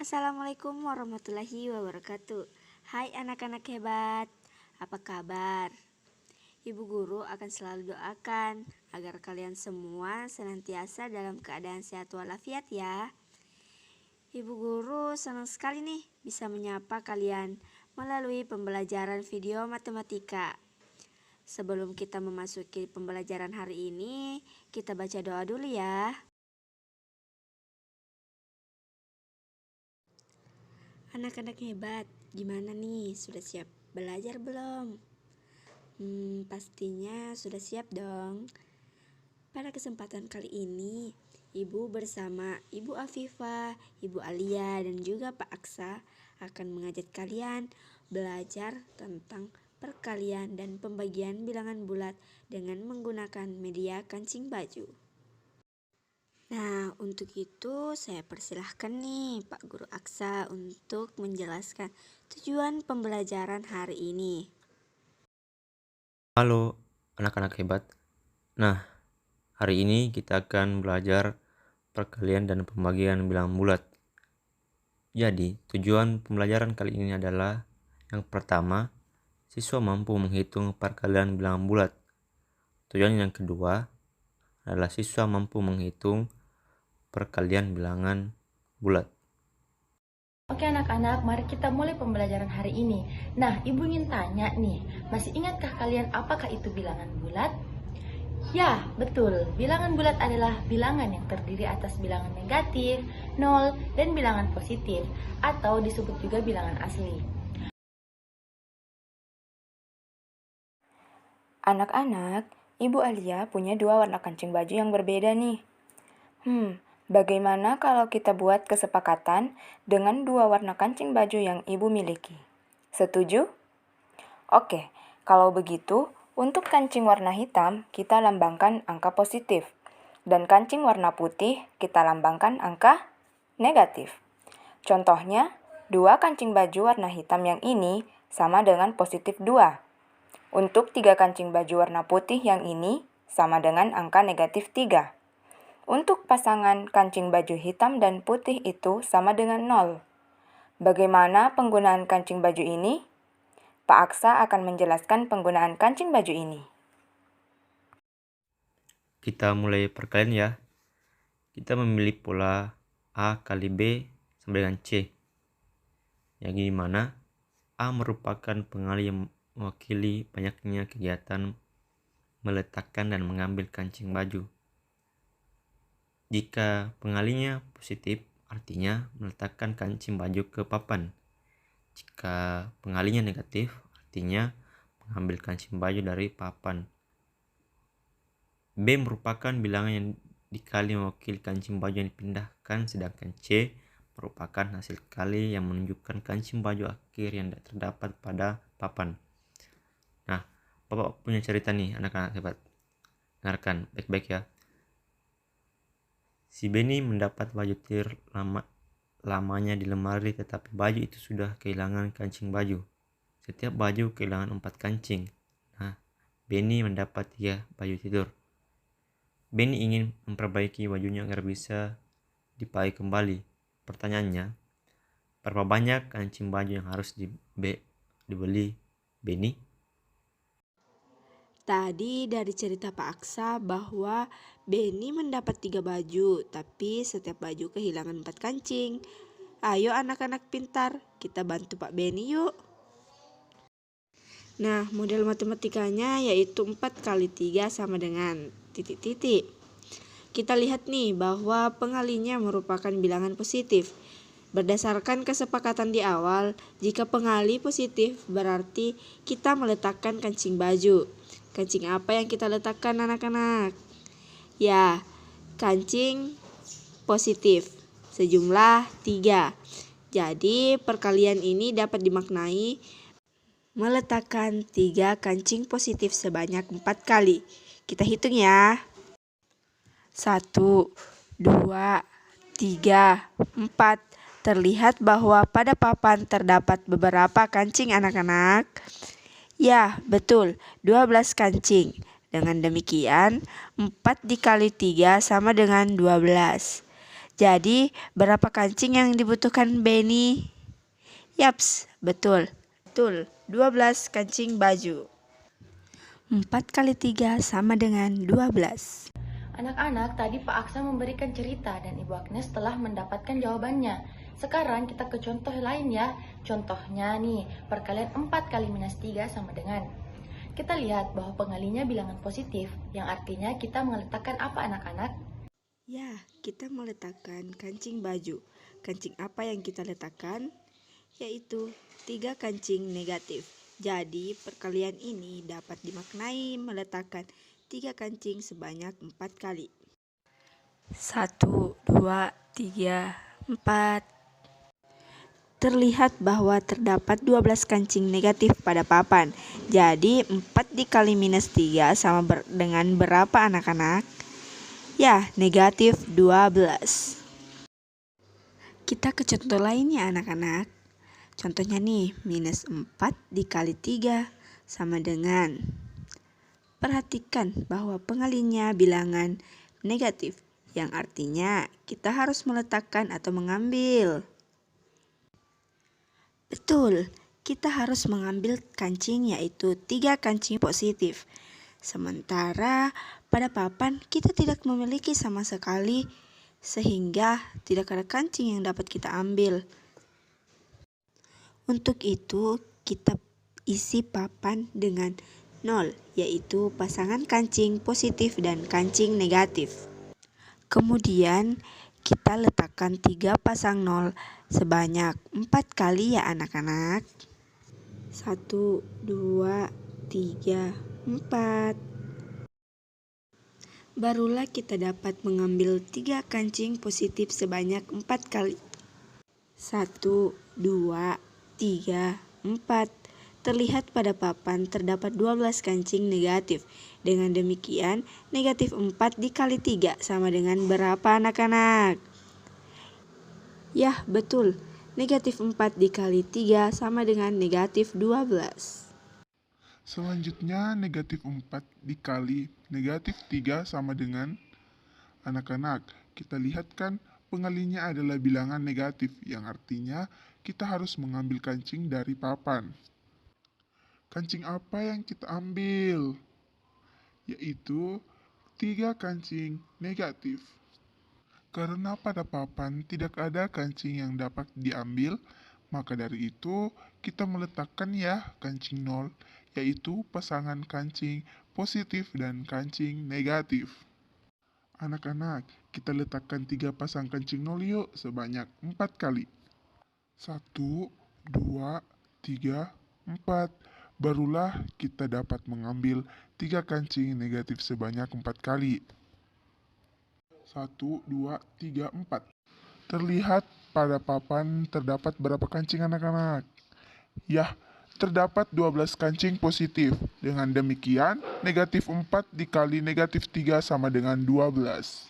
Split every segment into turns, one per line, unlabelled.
Assalamualaikum warahmatullahi wabarakatuh. Hai anak-anak hebat, apa kabar? Ibu guru akan selalu doakan agar kalian semua senantiasa dalam keadaan sehat walafiat ya. Ibu guru senang sekali nih bisa menyapa kalian melalui pembelajaran video matematika. Sebelum kita memasuki pembelajaran hari ini, kita baca doa dulu ya. Anak-anak hebat, gimana nih? Sudah siap belajar belum? Pastinya sudah siap dong. Pada kesempatan kali ini, Ibu bersama Ibu Afifah, Ibu Alia, dan juga Pak Aksa akan mengajak kalian belajar tentang perkalian dan pembagian bilangan bulat dengan menggunakan media kancing baju. Nah, untuk itu saya persilahkan nih Pak Guru Aksa untuk menjelaskan tujuan pembelajaran hari ini.
Halo anak-anak hebat. Nah, hari ini kita akan belajar perkalian dan pembagian bilangan bulat. Jadi, tujuan pembelajaran kali ini adalah yang pertama, siswa mampu menghitung perkalian bilangan bulat. Tujuan yang kedua adalah siswa mampu menghitung perkalian bilangan bulat.
Oke anak-anak, mari kita mulai pembelajaran hari ini. Nah, Ibu ingin tanya nih, masih ingatkah kalian apakah itu bilangan bulat? Ya, betul. Bilangan bulat adalah bilangan yang terdiri atas bilangan negatif, nol, dan bilangan positif, atau disebut juga bilangan asli.
Anak-anak, Ibu Alia punya dua warna kancing baju yang berbeda nih. Bagaimana kalau kita buat kesepakatan dengan dua warna kancing baju yang Ibu miliki? Setuju? Oke, kalau begitu, untuk kancing warna hitam, kita lambangkan angka positif. Dan kancing warna putih, kita lambangkan angka negatif. Contohnya, dua kancing baju warna hitam yang ini sama dengan positif 2. Untuk 3 kancing baju warna putih yang ini sama dengan angka negatif 3. Untuk pasangan kancing baju hitam dan putih itu sama dengan 0. Bagaimana penggunaan kancing baju ini? Pak Aksa akan menjelaskan penggunaan kancing baju ini.
Kita mulai perkalian ya. Kita memilih pola A kali B sama dengan C. Yang dimana A merupakan pengali yang mewakili banyaknya kegiatan meletakkan dan mengambil kancing baju. Jika pengalinya positif, artinya meletakkan kancing baju ke papan. Jika pengalinya negatif, artinya mengambil kancing baju dari papan. B merupakan bilangan yang dikali mewakili kancing baju yang dipindahkan, sedangkan C merupakan hasil kali yang menunjukkan kancing baju akhir yang terdapat pada papan. Nah, Bapak punya cerita nih anak-anak hebat. Dengarkan baik-baik ya. Si Benny mendapat baju tidur lamanya di lemari, tetapi baju itu sudah kehilangan kancing baju. Setiap baju kehilangan 4 kancing. Nah, Benny mendapat 3 baju tidur. Benny ingin memperbaiki bajunya agar bisa dipakai kembali. Pertanyaannya, berapa banyak kancing baju yang harus dibeli Benny?
Tadi dari cerita Pak Aksa bahwa Benny mendapat 3 baju, tapi setiap baju kehilangan 4 kancing. Ayo anak-anak pintar, kita bantu Pak Benny yuk. Nah, model matematikanya yaitu 4 kali 3 sama dengan titik-titik. Kita lihat nih bahwa pengalinya merupakan bilangan positif. Berdasarkan kesepakatan di awal, jika pengali positif berarti kita meletakkan kancing baju. Kancing apa yang kita letakkan anak-anak? Ya, kancing positif sejumlah 3. Jadi perkalian ini dapat dimaknai meletakkan 3 kancing positif sebanyak 4 kali. Kita hitung ya. 1, 2, 3, 4. Terlihat bahwa pada papan terdapat beberapa kancing anak-anak. Ya, betul, 12 kancing. Dengan demikian, 4 dikali 3 sama dengan 12. Jadi, berapa kancing yang dibutuhkan Benny? Yaps, betul. Betul, 12 kancing baju. 4 kali 3 sama dengan 12.
Anak-anak, tadi Pak Aksa memberikan cerita dan Ibu Agnes telah mendapatkan jawabannya. Sekarang kita ke contoh lain ya. Contohnya nih, perkalian 4 kali minus 3 sama dengan. Kita lihat bahwa pengalinya bilangan positif, yang artinya kita meletakkan apa anak-anak?
Ya, kita meletakkan kancing baju. Kancing apa yang kita letakkan? Yaitu 3 kancing negatif. Jadi, perkalian ini dapat dimaknai meletakkan 3 kancing sebanyak 4 kali. 1, 2, 3, 4. Terlihat bahwa terdapat 12 kancing negatif pada papan. Jadi, 4 dikali minus 3 sama dengan berapa anak-anak? Ya, negatif 12. Kita ke contoh lainnya anak-anak. Contohnya nih, minus 4 dikali 3 sama dengan. Perhatikan bahwa pengalinya bilangan negatif, yang artinya kita harus meletakkan atau mengambil. Betul, kita harus mengambil kancing yaitu 3 kancing positif. Sementara pada papan kita tidak memiliki sama sekali sehingga tidak ada kancing yang dapat kita ambil. Untuk itu kita isi papan dengan 0, yaitu pasangan kancing positif dan kancing negatif. Kemudian kita letakkan 3 pasang 0 sebanyak 4 kali ya anak-anak. 1, 2, 3, 4. Barulah kita dapat mengambil 3 kancing positif sebanyak 4 kali. 1, 2, 3, 4. Terlihat pada papan terdapat 12 kancing negatif. Dengan demikian, negatif 4 dikali 3 sama dengan berapa anak-anak? Yah, betul. Negatif 4 dikali 3 sama dengan negatif 12.
Selanjutnya, negatif 4 dikali negatif 3 sama dengan anak-anak. Kita lihat kan pengalinya adalah bilangan negatif, yang artinya kita harus mengambil kancing dari papan. Kancing apa yang kita ambil? Yaitu 3 kancing negatif. Karena pada papan tidak ada kancing yang dapat diambil, maka dari itu kita meletakkan ya kancing 0, yaitu pasangan kancing positif dan kancing negatif. Anak-anak, kita letakkan 3 pasang kancing 0 yuk sebanyak 4 kali. 1, 2, 3, 4. Barulah kita dapat mengambil 3 kancing negatif sebanyak 4 kali. 1, 2, 3, 4. Terlihat pada papan terdapat berapa kancing anak-anak? Yah, terdapat 12 kancing positif. Dengan demikian, negatif 4 dikali negatif 3 sama dengan 12.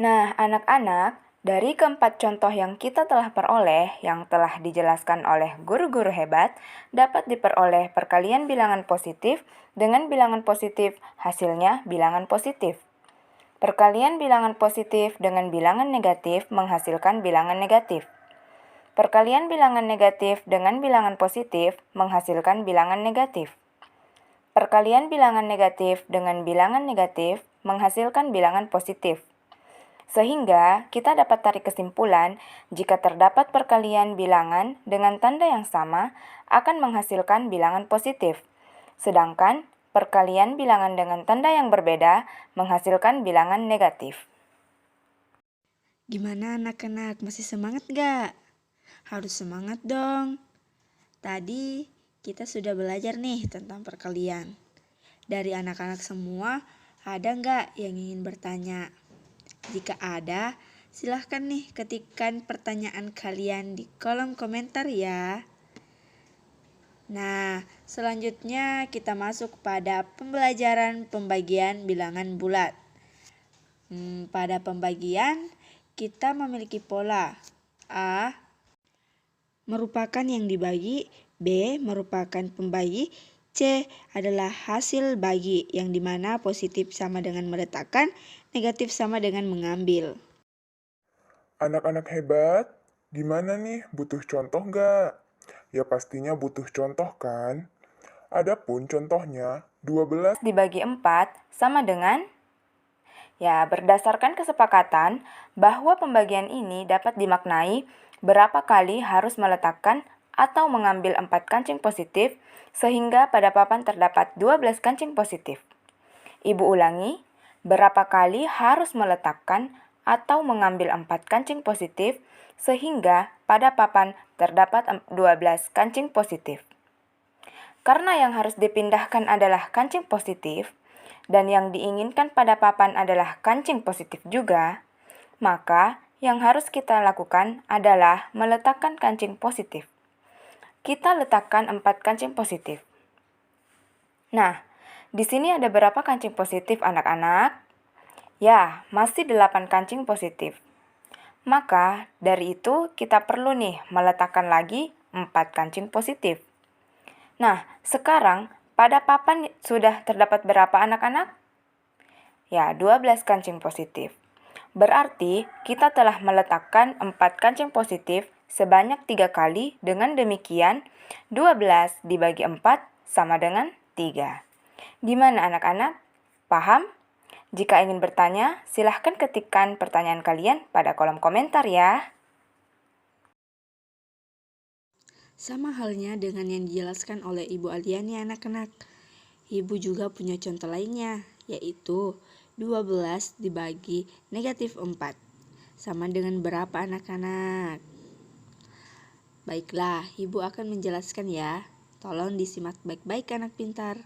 Nah, anak-anak, dari keempat contoh yang kita telah peroleh, yang telah dijelaskan oleh guru-guru hebat, dapat diperoleh perkalian bilangan positif dengan bilangan positif, hasilnya bilangan positif. Perkalian bilangan positif dengan bilangan negatif menghasilkan bilangan negatif. Perkalian bilangan negatif dengan bilangan positif menghasilkan bilangan negatif. Perkalian bilangan negatif dengan bilangan negatif menghasilkan bilangan positif. Sehingga kita dapat tarik kesimpulan jika terdapat perkalian bilangan dengan tanda yang sama akan menghasilkan bilangan positif. Sedangkan perkalian bilangan dengan tanda yang berbeda menghasilkan bilangan negatif.
Gimana anak-anak, masih semangat gak? Harus semangat dong. Tadi kita sudah belajar nih tentang perkalian. Dari anak-anak semua, ada nggak yang ingin bertanya? Jika ada, silahkan nih ketikkan pertanyaan kalian di kolom komentar ya. Nah, selanjutnya kita masuk pada pembelajaran pembagian bilangan bulat. Pada pembagian, kita memiliki pola A merupakan yang dibagi, B merupakan pembagi, C adalah hasil bagi yang dimana positif sama dengan meletakkan, negatif sama dengan mengambil.
Anak-anak hebat, gimana nih? Butuh contoh nggak? Ya pastinya butuh contoh kan? Adapun contohnya, 12
dibagi 4 sama dengan? Ya, berdasarkan kesepakatan bahwa pembagian ini dapat dimaknai berapa kali harus meletakkan atau mengambil 4 kancing positif sehingga pada papan terdapat 12 kancing positif. Ibu ulangi, berapa kali harus meletakkan atau mengambil 4 kancing positif sehingga pada papan terdapat 12 kancing positif. Karena yang harus dipindahkan adalah kancing positif, dan yang diinginkan pada papan adalah kancing positif juga, maka yang harus kita lakukan adalah meletakkan kancing positif. Kita letakkan 4 kancing positif. Nah, di sini ada berapa kancing positif anak-anak? Ya, masih 8 kancing positif. Maka dari itu kita perlu nih meletakkan lagi 4 kancing positif. Nah, sekarang pada papan sudah terdapat berapa anak-anak? Ya, 12 kancing positif. Berarti kita telah meletakkan 4 kancing positif sebanyak 3 kali. Dengan demikian 12 dibagi 4 sama dengan 3. Gimana anak-anak? Paham? Jika ingin bertanya, silahkan ketikkan pertanyaan kalian pada kolom komentar ya.
Sama halnya dengan yang dijelaskan oleh Ibu Aliani anak-anak. Ibu juga punya contoh lainnya, yaitu 12 dibagi negatif 4. Sama dengan berapa anak-anak? Baiklah, Ibu akan menjelaskan ya. Tolong disimak baik-baik anak pintar.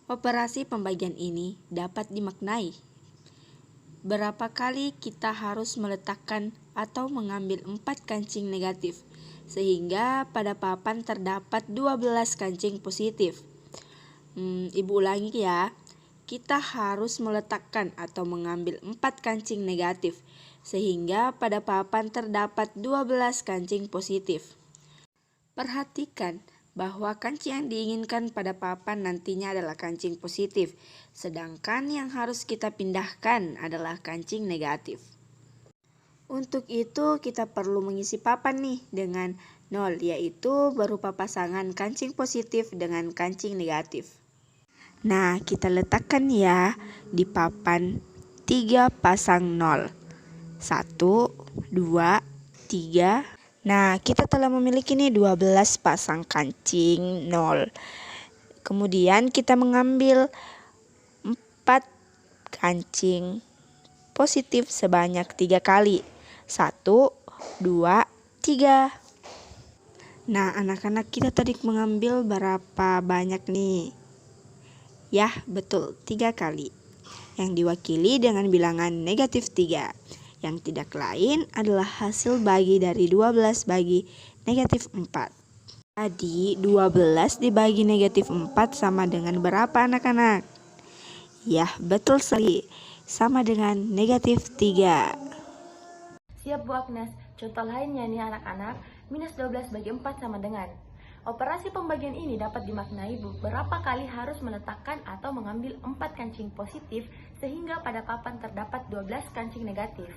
Operasi pembagian ini dapat dimaknai berapa kali kita harus meletakkan atau mengambil 4 kancing negatif, sehingga pada papan terdapat 12 kancing positif. Ibu ulangi ya, kita harus meletakkan atau mengambil 4 kancing negatif, sehingga pada papan terdapat 12 kancing positif. Perhatikan bahwa kancing yang diinginkan pada papan nantinya adalah kancing positif, sedangkan yang harus kita pindahkan adalah kancing negatif. Untuk itu kita perlu mengisi papan nih dengan 0, yaitu berupa pasangan kancing positif dengan kancing negatif. Nah, kita letakkan ya di papan 3 pasang 0. 1, 2, 3. Nah, kita telah memiliki nih 12 pasang kancing 0. Kemudian kita mengambil 4 kancing positif sebanyak 3 kali. 1, 2, 3. Nah, anak-anak, kita tadi mengambil berapa banyak nih? Yah, betul, 3 kali. Yang diwakili dengan bilangan negatif 3. Yang tidak lain adalah hasil bagi dari 12 bagi negatif 4. Jadi 12 dibagi negatif 4 sama dengan berapa anak-anak? Yah, betul sekali, sama dengan negatif 3.
Siap Bu Agnes, contoh lainnya nih anak-anak, minus 12 bagi 4 sama dengan. Operasi pembagian ini dapat dimaknai beberapa kali harus meletakkan atau mengambil 4 kancing positif sehingga pada papan terdapat 12 kancing negatif.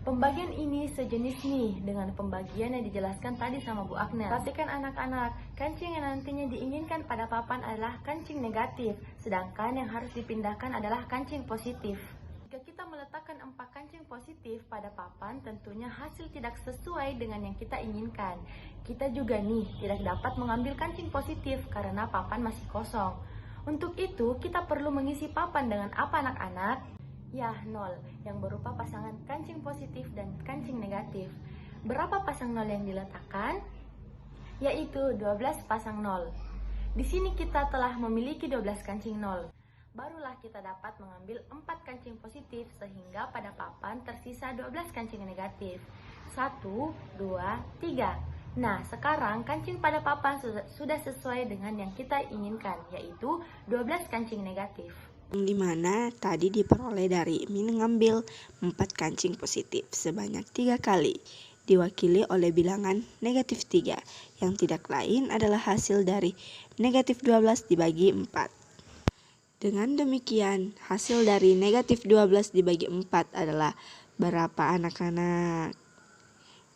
Pembagian ini sejenis nih dengan pembagian yang dijelaskan tadi sama Bu Agnes. Perhatikan anak-anak, kancing yang nantinya diinginkan pada papan adalah kancing negatif, sedangkan yang harus dipindahkan adalah kancing positif. Jika kita meletakkan 4 kancing positif pada papan, tentunya hasil tidak sesuai dengan yang kita inginkan. Kita juga nih tidak dapat mengambil kancing positif karena papan masih kosong. Untuk itu, kita perlu mengisi papan dengan apa anak-anak? Ya, 0, yang berupa pasangan kancing positif dan kancing negatif. Berapa pasang 0 yang diletakkan? Yaitu 12 pasang 0. Di sini kita telah memiliki 12 kancing 0. Barulah kita dapat mengambil 4 kancing positif sehingga pada papan tersisa 12 kancing negatif. 1, 2, 3. Nah, sekarang kancing pada papan sudah sesuai dengan yang kita inginkan, yaitu 12 kancing negatif.
Di mana tadi diperoleh dari mengambil 4 kancing positif sebanyak 3 kali, diwakili oleh bilangan negatif 3, yang tidak lain adalah hasil dari negatif 12 dibagi 4. Dengan demikian, hasil dari negatif 12 dibagi 4 adalah Berapa anak-anak?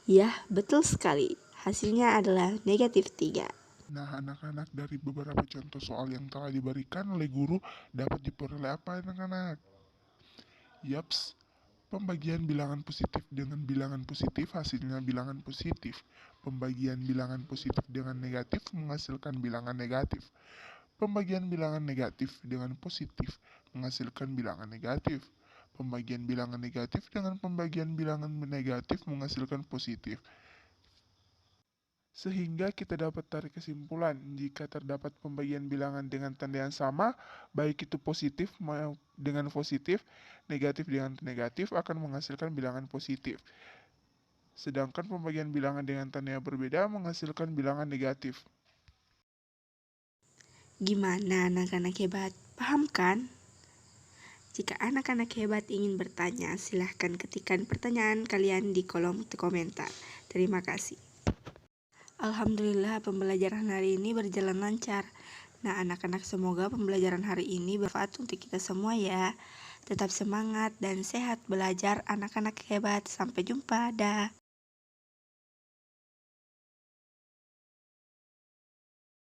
Ya, betul sekali. Hasilnya adalah negatif 3.
Nah, anak-anak, dari beberapa contoh soal yang telah diberikan oleh guru dapat diperoleh apa, anak-anak? Yaps, pembagian bilangan positif dengan bilangan positif hasilnya bilangan positif. Pembagian bilangan positif dengan negatif menghasilkan bilangan negatif. Pembagian bilangan negatif dengan positif menghasilkan bilangan negatif. Pembagian bilangan negatif dengan pembagian bilangan negatif menghasilkan positif. Sehingga kita dapat tarik kesimpulan, jika terdapat pembagian bilangan dengan tanda yang sama, baik itu positif dengan positif, negatif dengan negatif akan menghasilkan bilangan positif. Sedangkan pembagian bilangan dengan tanda yang berbeda menghasilkan bilangan negatif.
Gimana anak-anak hebat? Paham kan? Jika anak-anak hebat ingin bertanya, silahkan ketikkan pertanyaan kalian di kolom komentar. Terima kasih. Alhamdulillah pembelajaran hari ini berjalan lancar. Nah anak-anak, semoga pembelajaran hari ini bermanfaat untuk kita semua ya. Tetap semangat dan sehat belajar anak-anak hebat. Sampai jumpa, dah.